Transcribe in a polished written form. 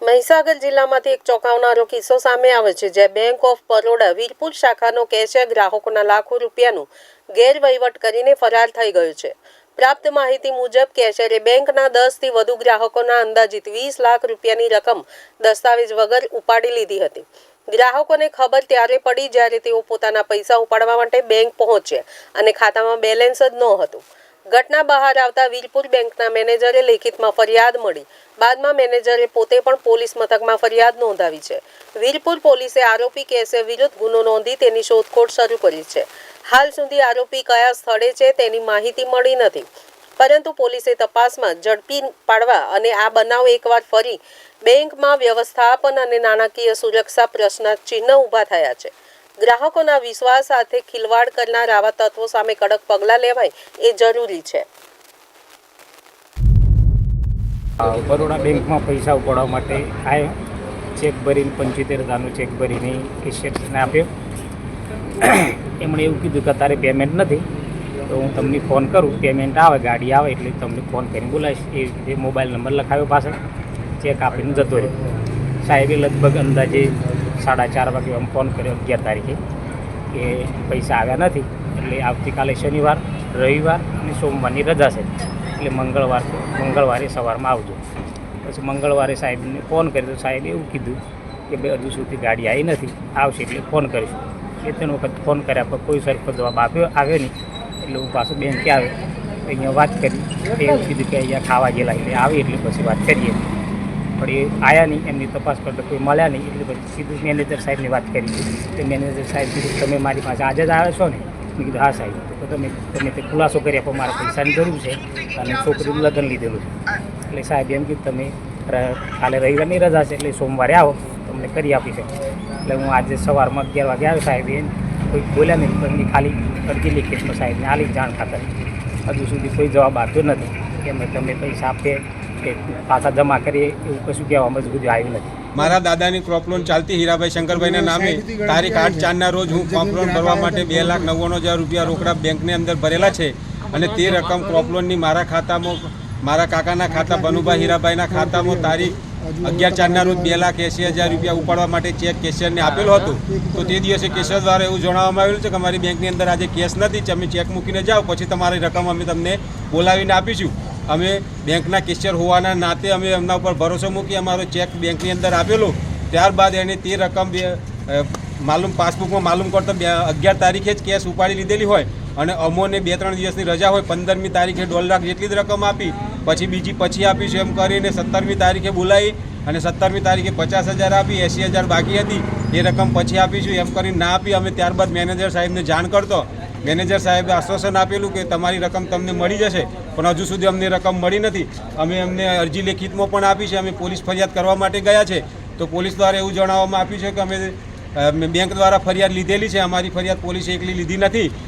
મહીસાગર જિલ્લામાંથી એક ચોંકાવનારો કિસ્સો સામે આવે છે, જ્યાં બેંક ઓફ બરોડા વીરપુર શાખાનો કેશિયર ગ્રાહકોના લાખો રૂપિયાનું ગેરવહીવટ કરીને ફરાર થઈ ગયો છે. પ્રાપ્ત માહિતી મુજબ કેશિયરે બેંકના 10થી વધુ ગ્રાહકોના અંદાજિત 20 લાખ રૂપિયાની રકમ દસ્તાવેજ વગર ઉપાડી લીધી હતી. ગ્રાહકોને ખબર ત્યારે પડી જ્યારે તેઓ પોતાના પૈસા ઉપાડવા માટે બેંક પહોંચ્યા અને ખાતામાં બેલેન્સ જ નહોતું. ઘટના બહાર આવતા વીરપુર બેંકના મેનેજરે લેખિતમાં ફરિયાદ મળી. બાદમાં મેનેજરે પોતે પણ પોલીસ મથકમાં ફરિયાદ નોંધાવી છે. વીરપુર પોલીસે આરોપી કેશિયર વિરુદ્ધ ગુનો નોંધી તેની શોધખોળ શરૂ કરી છે. હાલ સુધી આરોપી કયા સ્થળે છે તેની માહિતી મળી નથી, પરંતુ પોલીસે તપાસમાં ઝડપી પાડવા અને આ બનાવ એકવાર ફરી બેંકમાં વ્યવસ્થાપન અને નાણાકીય સુરક્ષા પ્રશ્નચિહ્ન ઊભા થયા છે. ગ્રાહકોના વિશ્વાસ સાથે ખિલવાડ કરનાર આવા તત્વો સામે કડક પગલાં લેવાય એ જરૂરી છે. બરોડા બેંકમાં પૈસા ઉપાડવા માટે આવ્યો. ચેક ભરીને 75,000નો ચેક ભરીને કેશિયરને આપ્યો. એમણે એવું કીધું કે તારે પેમેન્ટ નથી, તો હું તમને ફોન કરું, પેમેન્ટ આવે, ગાડી આવે એટલે તમને ફોન કરીને બોલાવીશ. એ રીતે મોબાઈલ નંબર લખાવ્યો પાછળ, ચેક આપીને જતો રહ્યો. સાહેબે લગભગ અંદાજે 4:30 વાગે આમ ફોન કર્યો 11 તારીખે કે પૈસા આવ્યા નથી, એટલે આવતીકાલે શનિવાર, રવિવાર અને સોમવારની રજા છે, એટલે મંગળવારે સવારમાં આવજો. પછી મંગળવારે સાહેબને ફોન કર્યો તો સાહેબે એવું કીધું કે ભાઈ હજુ સુધી ગાડી આવી નથી, આવશે એટલે ફોન કરીશું. 2-3 વખત ફોન કર્યા પણ કોઈ સરખો જવાબ આવ્યો નહીં. એટલે હું પાછું બેંકે આવ્યો, અહીંયા વાત કરી. એવું કીધું કે અહીંયા ખાવા ગયેલા, એટલે આવી એટલે પછી વાત કરીએ. પણ એ આવ્યા નહીં, એમની તપાસ કરતા કોઈ મળ્યા નહીં, એટલે પછી સીધું મેનેજર સાહેબની વાત કરી. તો મેનેજર સાહેબ કીધું તમે મારી પાસે આજે જ આવ્યા છો ને? મેં કીધું હા સાહેબ. તો તમે તે ખુલાસો કરી આપો, મારે પૈસાની જરૂર છે અને છોકરીનું લગ્ન લીધેલું છે. એટલે સાહેબ એમ કીધું તમે કાલે રવિવારની રજા છે એટલે સોમવારે આવો, તમને કરી આપી શકો. એટલે હું આજે સવારમાં 11 વાગે આવ્યો. સાહેબ એ કોઈ બોલ્યા નહીં, પણ ખાલી અરજી લેખિતમાં સાહેબને આલી જાણ ખાતર. હજુ સુધી કોઈ જવાબ આપ્યો નથી કે અમે તમે પૈસા આપીએ કે પાછા જમા કરીએ, એવું કશું કહેવામાં જ બધું આવ્યું નથી. મારા દાદાની ક્રોપ લોન ચાલતી હીરાભાઈ શંકરભાઈના નામે તારીખ 8/4ના રોજ હું ક્રોપ લોન ભરવા માટે 2,99,000 રૂપિયા રોકડા બેંકની અંદર ભરેલા છે, અને તે રકમ ક્રોપ લોનની મારા ખાતામાં, મારા કાકાના ખાતા બનુભાઈ હીરાભાઈના ખાતામાં તારીખ 11/4ના રોજ 2,80,000 રૂપિયા ઉપાડવા માટે ચેક કેશિયરને આપેલો હતો. તો તે દિવસે કેશિયર દ્વારા એવું જણાવવામાં આવેલું છે કે અમારી બેંકની અંદર આજે કેશ નથી, તમે ચેક મૂકીને જાઓ, પછી તમારી રકમ અમે તમને બોલાવીને આપીશું. અમે બેંકના કેશિયર હોવાના નાતે અમે એમના ઉપર ભરોસો મૂકી અમારો ચેક બેંકની અંદર આપેલો. ત્યારબાદ એને તે રકમ પાસબુકમાં માલુમ કરતા 11 તારીખે જ કેશ ઉપાડી લીધેલી હોય, અને અમોને 2-3 દિવસની રજા હોય. 15મી તારીખે 1.5 લાખ જેટલી જ રકમ આપી, પછી આપીશું એમ કરીને 17મી તારીખે બોલાવી, અને 17મી તારીખે 50,000 આપી, 80,000 બાકી હતી એ રકમ પછી આપીશું એમ કરીને ના આપી. અમે ત્યારબાદ મેનેજર સાહેબને જાણ કરતો, મેનેજર સાહેબે આશ્વાસન આપેલું કે તમારી રકમ તમને મળી જશે, પણ હજુ સુધી અમને રકમ મળી નથી. અમે એમને અરજી લેખિતમાં પણ આપી છે, અમે પોલીસ ફરિયાદ કરવા માટે ગયા છે. તો પોલીસ દ્વારા એવું જણાવવામાં આપ્યું છે કે અમે બેંક દ્વારા ફરિયાદ લીધેલી છે, અમારી ફરિયાદ પોલીસે એકલી લીધી નથી.